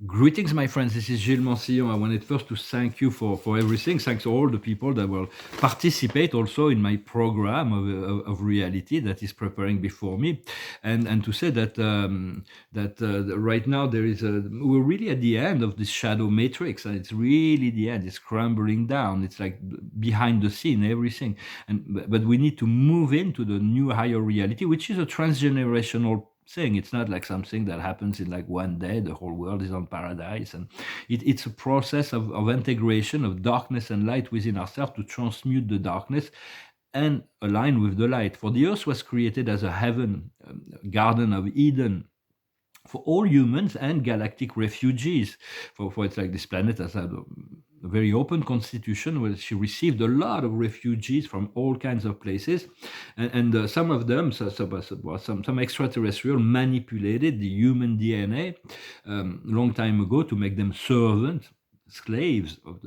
Greetings, my friends. This is Gilles Mansillon. I wanted first to thank you for everything. Thanks to all the people that will participate also in my program of reality that is preparing before me, and to say that right now we're really at the end of this shadow matrix, and it's really the end. It's crumbling down. It's like behind the scene, everything, but we need to move into the new higher reality, which is a transgenerational thing. It's not like something that happens in like one day. The whole world is on paradise, and it's a process of integration of darkness and light within ourselves to transmute the darkness and align with the light. For the earth was created as a heaven, garden of Eden, for all humans and galactic refugees. For it's like this planet has had a very open constitution where she received a lot of refugees from all kinds of places, and some of them, some extraterrestrial manipulated the human DNA long time ago to make them servants, slaves of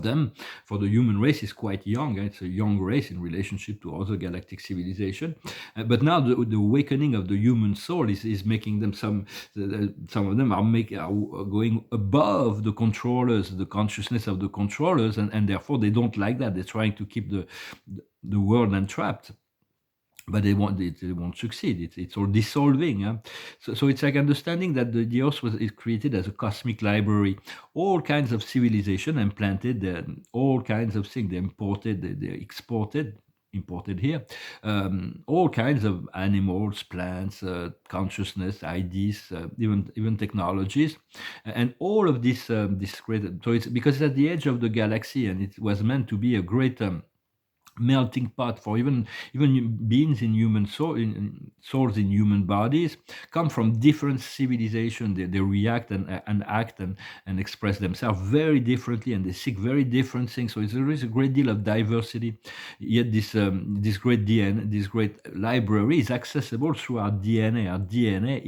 them. For the human race is quite young. It's a young race in relationship to other galactic civilization. But now the awakening of the human soul is making them some of them are going above the controllers, the consciousness of the controllers, and therefore they don't like that. They're trying to keep the world entrapped, but they won't succeed. It's all dissolving. Huh? So it's like understanding that the earth is created as a cosmic library. All kinds of civilization implanted, all kinds of things they imported, they exported, imported here, all kinds of animals, plants, consciousness, ideas, even technologies, and all of this great. So it's because it's at the edge of the galaxy, and it was meant to be a great. Melting pot for even beings in human soul, in souls in human bodies, come from different civilizations. They react and act and express themselves very differently, and they seek very different things. So there is a great deal of diversity. Yet this great DNA, this great library, is accessible through our DNA. Our DNA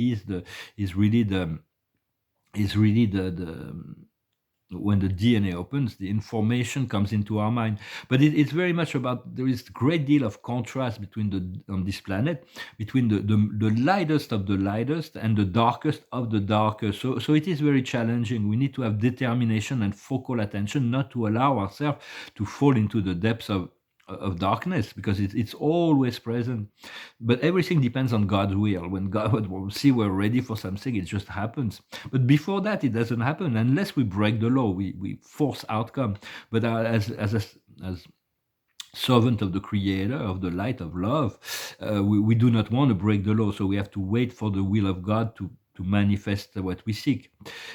is really the when the DNA opens, the information comes into our mind. But it's very much about, there is a great deal of contrast between on this planet, between the lightest of the lightest and the darkest of the darkest. So it is very challenging. We need to have determination and focal attention, not to allow ourselves to fall into the depths of darkness, because it's always present. But everything depends on God's will. When God will see we're ready for something, it just happens. But before that, it doesn't happen unless we break the law. We force outcome. But as servant of the Creator, of the light of love, we do not want to break the law. So we have to wait for the will of God to manifest what we seek.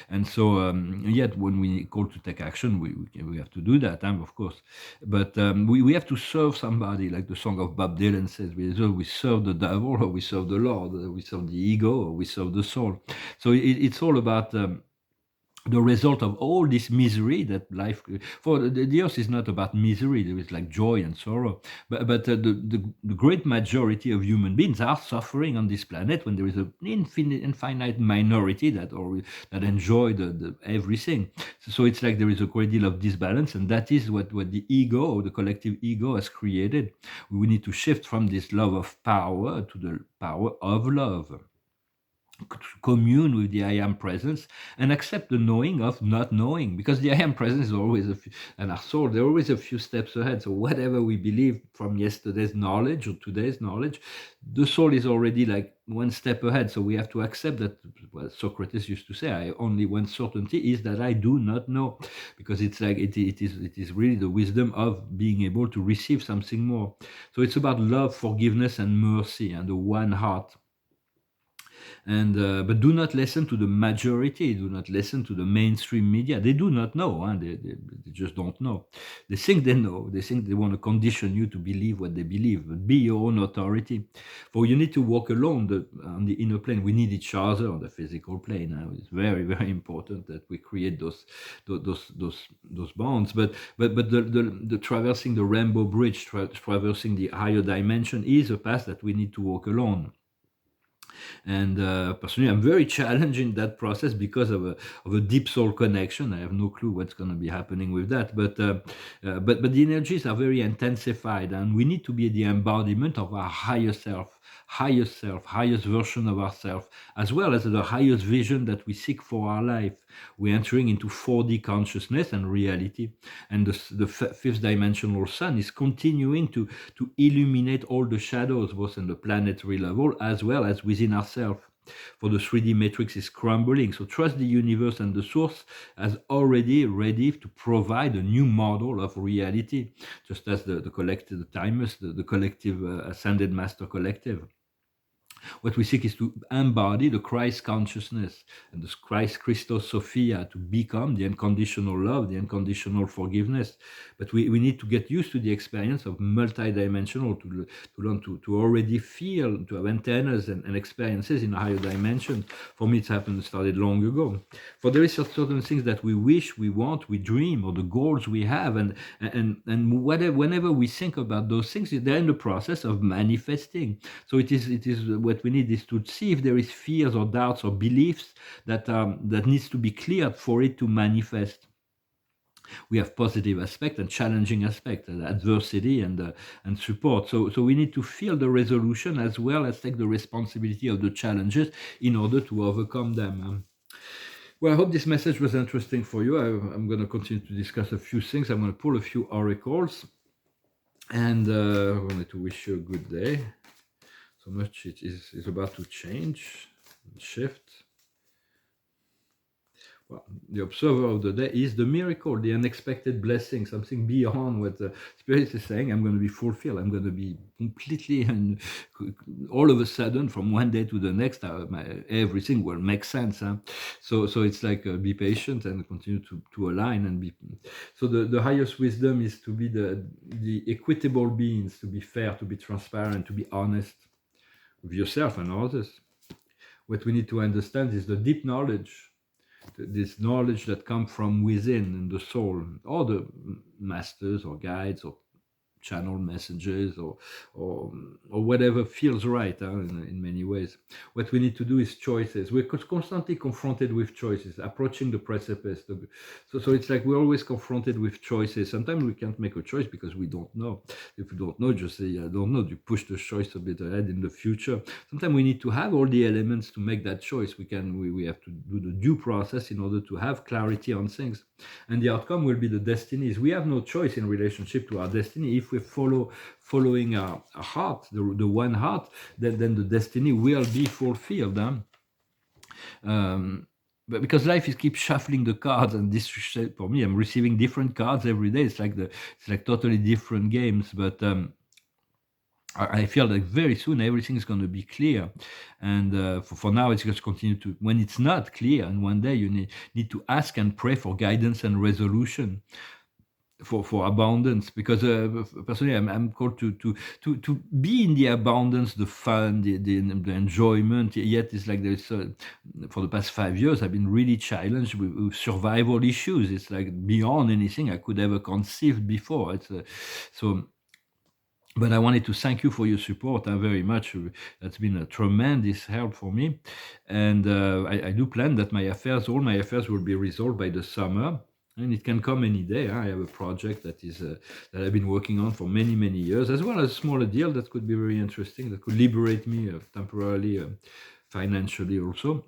And so, yet when we call to take action, we have to do that, of course. But we have to serve somebody, like the song of Bob Dylan says, we serve the devil, or we serve the Lord, we serve the ego, or we serve the soul. So it's all about the result of all this misery that life. For the earth is not about misery. There is like joy and sorrow, but the great majority of human beings are suffering on this planet, when there is an infinite minority that enjoy the everything. So it's like there is a great deal of disbalance, and that is what the ego, or the collective ego, has created. We need to shift from this love of power to the power of love, to commune with the I am presence, and accept the knowing of not knowing, because the I am presence is always and our soul, they're always a few steps ahead. So whatever we believe from yesterday's knowledge or today's knowledge, the soul is already like one step ahead. So we have to accept that. Well, Socrates used to say, I only one certainty is that I do not know, because it's like it is really the wisdom of being able to receive something more. So it's about love, forgiveness, and mercy, and the one heart. And but do not listen to the majority. Do not listen to the mainstream media. They do not know. Huh? They just don't know. They think they know. They think they want to condition you to believe what they believe. But be your own authority. For you need to walk alone on the inner plane. We need each other on the physical plane. Huh? It's very, very important that we create those bonds. But the traversing the rainbow bridge, traversing the higher dimension, is a path that we need to walk alone. And personally, I'm very challenged in that process because of a deep soul connection. I have no clue what's going to be happening with that, but the energies are very intensified, and we need to be the embodiment of our higher self. highest self, highest version of ourselves, as well as the highest vision that we seek for our life. We're entering into 4D consciousness and reality. And the fifth dimensional sun is continuing to illuminate all the shadows, both on the planetary level as well as within ourselves. For the 3D matrix is crumbling. So trust the universe and the source as already ready to provide a new model of reality, just as the collective, the timers, the collective ascended master collective. What we seek is to embody the Christ consciousness and the Christ Christos Sophia, to become the unconditional love, the unconditional forgiveness. But we need to get used to the experience of multidimensional, to learn to already feel, to have antennas and experiences in a higher dimension. For me, started long ago. For there is certain things that we wish, we want, we dream, or the goals we have, and whenever we think about those things, they're in the process of manifesting. So it is what we need is to see if there is fears or doubts or beliefs that needs to be cleared for it to manifest. We have positive aspect and challenging aspect, adversity and support. So we need to feel the resolution as well as take the responsibility of the challenges in order to overcome them. Well, I hope this message was interesting for you. I'm going to continue to discuss a few things. I'm going to pull a few oracles, and I wanted to wish you a good day. So much it is about to change, shift. Well, the observer of the day is the miracle, the unexpected blessing, something beyond what the Spirit is saying. I'm going to be fulfilled. I'm going to be completely, and all of a sudden, from one day to the next, everything will make sense. Huh? So it's like be patient and continue to align and be. So the highest wisdom is to be the equitable beings, to be fair, to be transparent, to be honest with yourself and others. What we need to understand is the deep knowledge, this knowledge that comes from within in the soul, or the masters or guides or channel messages or whatever feels right in many ways. What we need to do is choices. We're constantly confronted with choices, approaching the precipice. So it's like we're always confronted with choices. Sometimes we can't make a choice because we don't know. If you don't know, just say, I don't know. You push the choice a bit ahead in the future. Sometimes we need to have all the elements to make that choice. We have to do the due process in order to have clarity on things. And the outcome will be the destinies. We have no choice in relationship to our destiny. If we following our heart, the one heart, then the destiny will be fulfilled. But because life keeps shuffling the cards, and this for me, I'm receiving different cards every day. It's like totally different games. But I feel like very soon everything is going to be clear, and for now it's just continue to. When it's not clear, and one day you need to ask and pray for guidance and resolution, for abundance, because personally I'm called to be in the abundance, the fun, the enjoyment. Yet it's like there's for the past 5 years I've been really challenged with survival issues. It's like beyond anything I could ever conceive before. It's so. But I wanted to thank you for your support very much. That's been a tremendous help for me. And I do plan that all my affairs will be resolved by the summer. And it can come any day. I have a project that I've been working on for many, many years, as well as a smaller deal that could be very interesting, that could liberate me temporarily, financially also.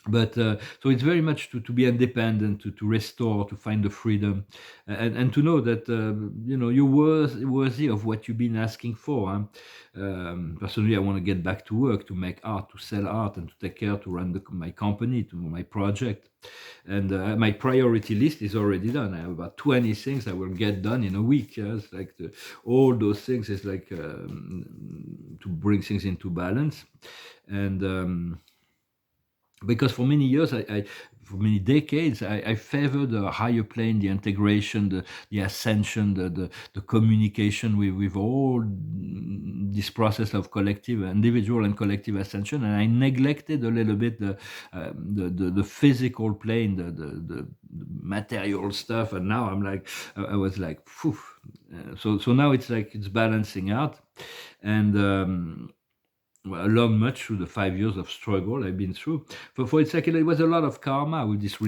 But so it's very much to be independent, to restore, to find the freedom, and to know that you're worthy of what you've been asking for. Personally, I want to get back to work, to make art, to sell art, and to take care to run my company, to my project. And my priority list is already done. I have about 20 things I will get done in a week. It's like all those things is like to bring things into balance, and. Because for many years, for many decades, I favored the higher plane, the integration, the ascension, the communication with all this process of collective, individual and collective ascension, and I neglected a little bit the physical plane, the material stuff, and now I was like, phew. So now it's like it's balancing out, and. I learned much through the 5 years of struggle I've been through. For it's like it was a lot of karma with this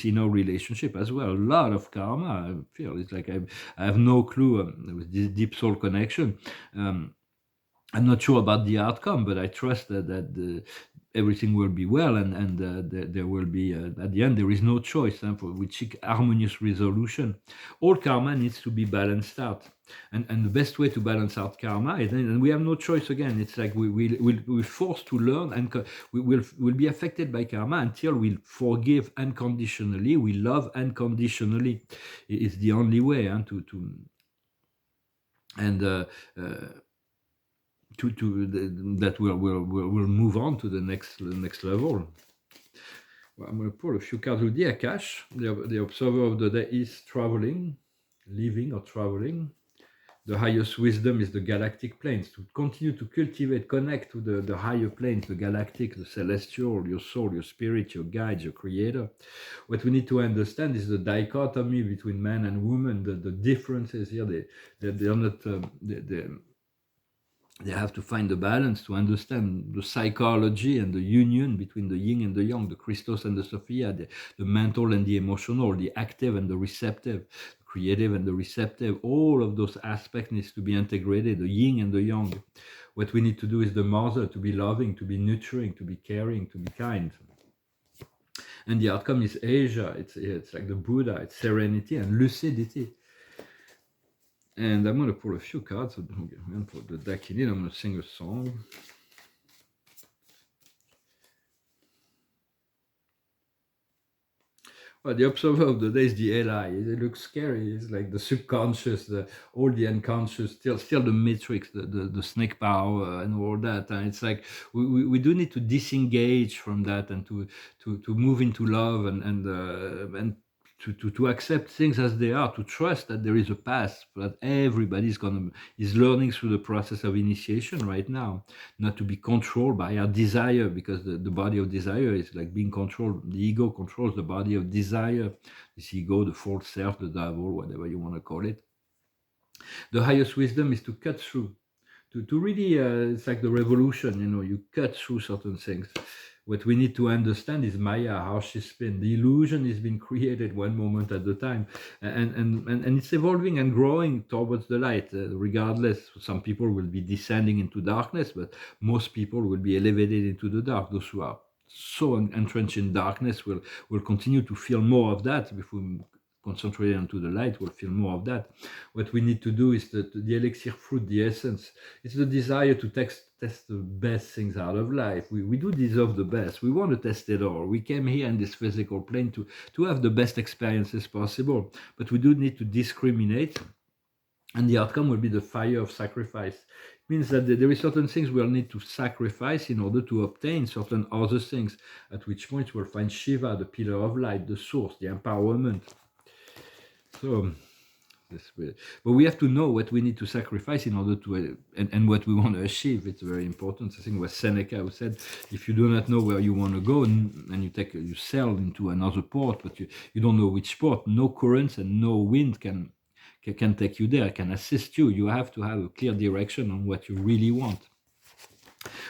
inner relationship as well. A lot of karma. I feel it's like I have no clue with this deep soul connection. I'm not sure about the outcome, but I trust everything will be well, and there will be at the end there is no choice, for we seek harmonious resolution. All karma needs to be balanced out, and the best way to balance out karma is, and we have no choice again. It's like we're forced to learn, and we will be affected by karma until we forgive unconditionally, we love unconditionally. It's the only way, to and. Uh, that will move on to the next level. Well, I'm going to pull a few cards with the Akash. The observer of the day is traveling, living or traveling. The highest wisdom is the galactic planes. To continue to cultivate, connect to the higher planes, the galactic, the celestial, your soul, your spirit, your guide, your creator. What we need to understand is the dichotomy between man and woman, the differences here. They are not, they have to find the balance to understand the psychology and the union between the yin and the yang, the Christos and the Sophia, the mental and the emotional, the active and the receptive, the creative and the receptive. All of those aspects needs to be integrated, the yin and the yang. What we need to do is the mother, to be loving, to be nurturing, to be caring, to be kind. And the outcome is Asia. It's like the Buddha, it's serenity and lucidity. And I'm going to pull a few cards. So for the Dakini, I'm going to sing a song. Well, the observer of the day is the Eli. It looks scary. It's like the subconscious, all the unconscious, still the matrix, the snake power and all that. And it's like we do need to disengage from that and to move into love and to accept things as they are, to trust that there is a path, that everybody is learning through the process of initiation right now, not to be controlled by our desire, because the body of desire is like being controlled. The ego controls the body of desire. This ego, the false self, the devil, whatever you want to call it. The highest wisdom is to cut through, to really, it's like the revolution, you cut through certain things. What we need to understand is Maya, how she's been. The illusion is being created one moment at a time, and it's evolving and growing towards the light. Regardless, some people will be descending into darkness, but most people will be elevated into the dark. Those who are so entrenched in darkness will continue to feel more of that. If we concentrate onto the light, we'll feel more of that. What we need to do is the elixir fruit, the essence. It's the desire to test the best things out of life. We do deserve the best. We want to test it all. We came here in this physical plane to have the best experiences possible, but we do need to discriminate, and the outcome will be the fire of sacrifice. It means that there is certain things we'll need to sacrifice in order to obtain certain other things, at which point we'll find Shiva, the pillar of light, the source, the empowerment. So but we have to know what we need to sacrifice in order to and what we want to achieve. It's very important. I think it was Seneca who said, if you do not know where you want to go, and you sail into another port, but you don't know which port, no currents and no wind can take you there, can assist you. You have to have a clear direction on what you really want.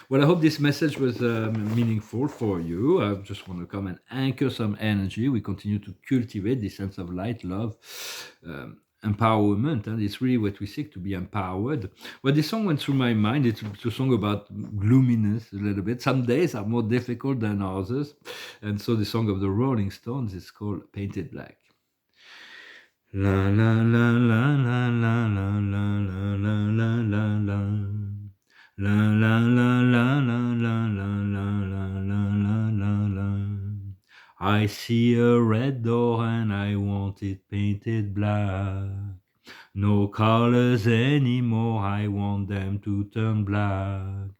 Well, I hope this message was meaningful for you. I just want to come and anchor some energy. We continue to cultivate this sense of light, love, empowerment, and it's really what we seek, to be empowered. Well, this song went through my mind. It's a song about gloominess a little bit. Some days are more difficult than others, and so the song of the Rolling Stones is called Painted Black. La la la la la la la la la la la la. La la la la la la la la la la la la. I see a red door and I want it painted black. No colors anymore, I want them to turn black.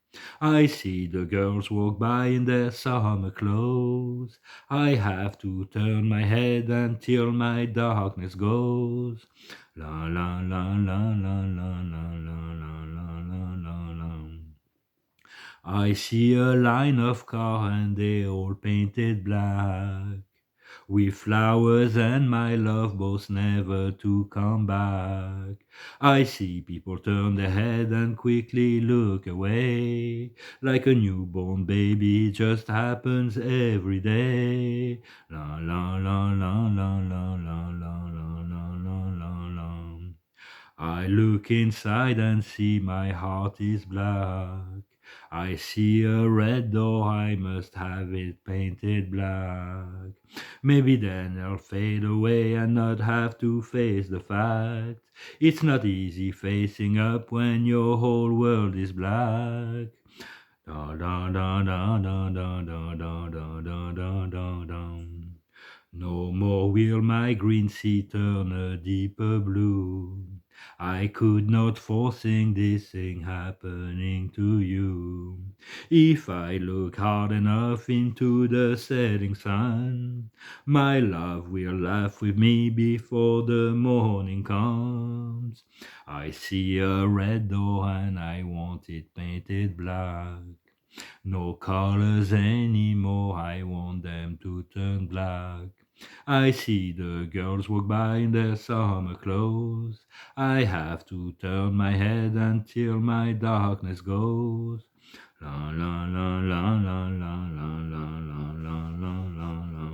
I see the girls walk by in their summer clothes. I have to turn my head until my darkness goes. La la la la la la la la la la la la. I see a line of cars and they all painted black, with flowers and my love both never to come back. I see people turn their head and quickly look away, like a newborn baby just happens every day. La la la la la la la la la la la la. I look inside and see my heart is black. I see a red door, I must have it painted black. Maybe then I'll fade away and not have to face the fact. It's not easy facing up when your whole world is black. Da da da da da da da da da da da da da. No more will my green sea turn a deeper blue. I could not forcing this thing happening to you. If I look hard enough into the setting sun, my love will laugh with me before the morning comes. I see a red door and I want it painted black. No colors anymore, I want them to turn black. I see the girls walk by in their summer clothes. I have to turn my head until my darkness goes. La la la la la la la la la la la la la.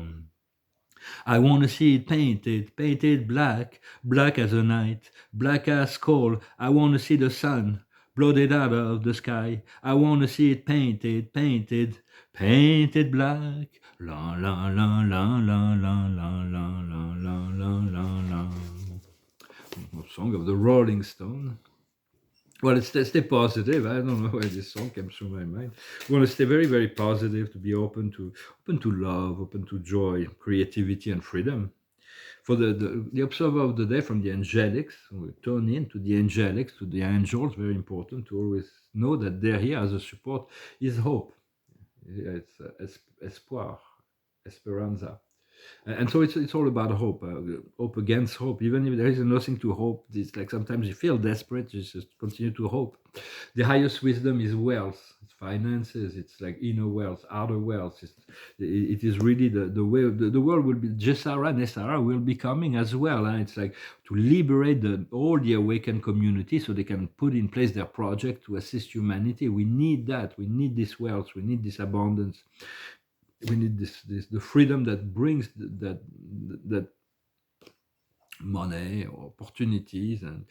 I want to see it painted, painted black, black as a night, black as coal. I want to see the sun blotted out of the sky. I want to see it painted, painted, painted black. La la la la la la la la la la la la la. Song of the Rolling Stone. Well, stay positive. I don't know why this song came through my mind. We want to stay very, very positive. To be open to love, open to joy, creativity, and freedom. For the observer of the day from the angelics, we turn in to the angelics, to the angels. Very important to always know that they're here as a support. Is hope. Yeah, it's espoir, esperanza. And so it's all about hope, hope against hope. Even if there is nothing to hope, it's like sometimes you feel desperate, you just continue to hope. The highest wisdom is wealth, it's finances, it's like inner wealth, outer wealth. It is really the way the world will be. Jessara, Nesara will be coming as well. And it's like to liberate all the awakened community so they can put in place their project to assist humanity. We need that. We need this wealth. We need this abundance. We need this the freedom that brings that money or opportunities and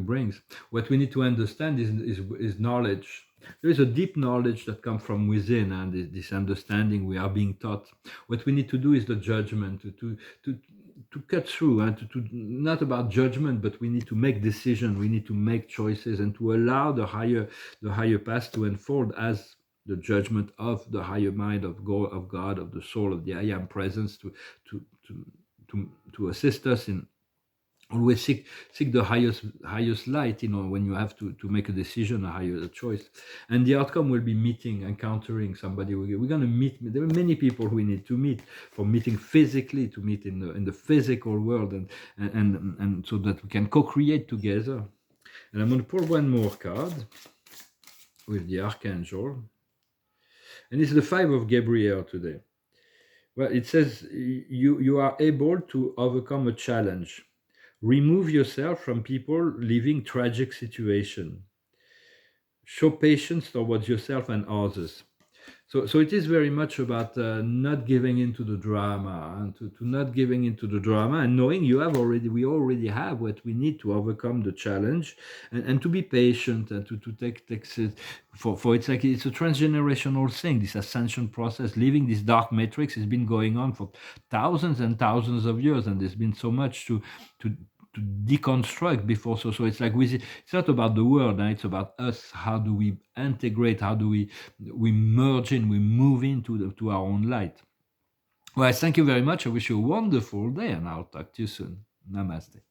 brings. What we need to understand is knowledge. There is a deep knowledge that comes from within, and this understanding we are being taught. What we need to do is the judgment to cut through, and to not about judgment, but we need to make decisions, we need to make choices, and to allow the higher path to unfold as the judgment of the higher mind of God, of the soul, of the I am presence, to to to assist us in always seek the highest light. When you have to make a decision, a higher choice, and the outcome will be encountering somebody. We're going to meet. There are many people we need to meet, from meeting physically to meet in the physical world, and so that we can co-create together. And I'm going to pull one more card with the archangel. And it's the 5 of Gabriel today. Well, it says you are able to overcome a challenge. Remove yourself from people living tragic situation. Show patience towards yourself and others. So it is very much about not giving into the drama, and to not giving into the drama, and knowing we already have what we need to overcome the challenge, and to be patient, and to take it for it's like it's a transgenerational thing. This ascension process, leaving this dark matrix, has been going on for thousands and thousands of years, and there's been so much to to deconstruct before. So it's like it's not about the world, it's about us. How do we integrate? How do we merge in? We move into to our own light. Well, thank you very much. I wish you a wonderful day, and I'll talk to you soon. Namaste.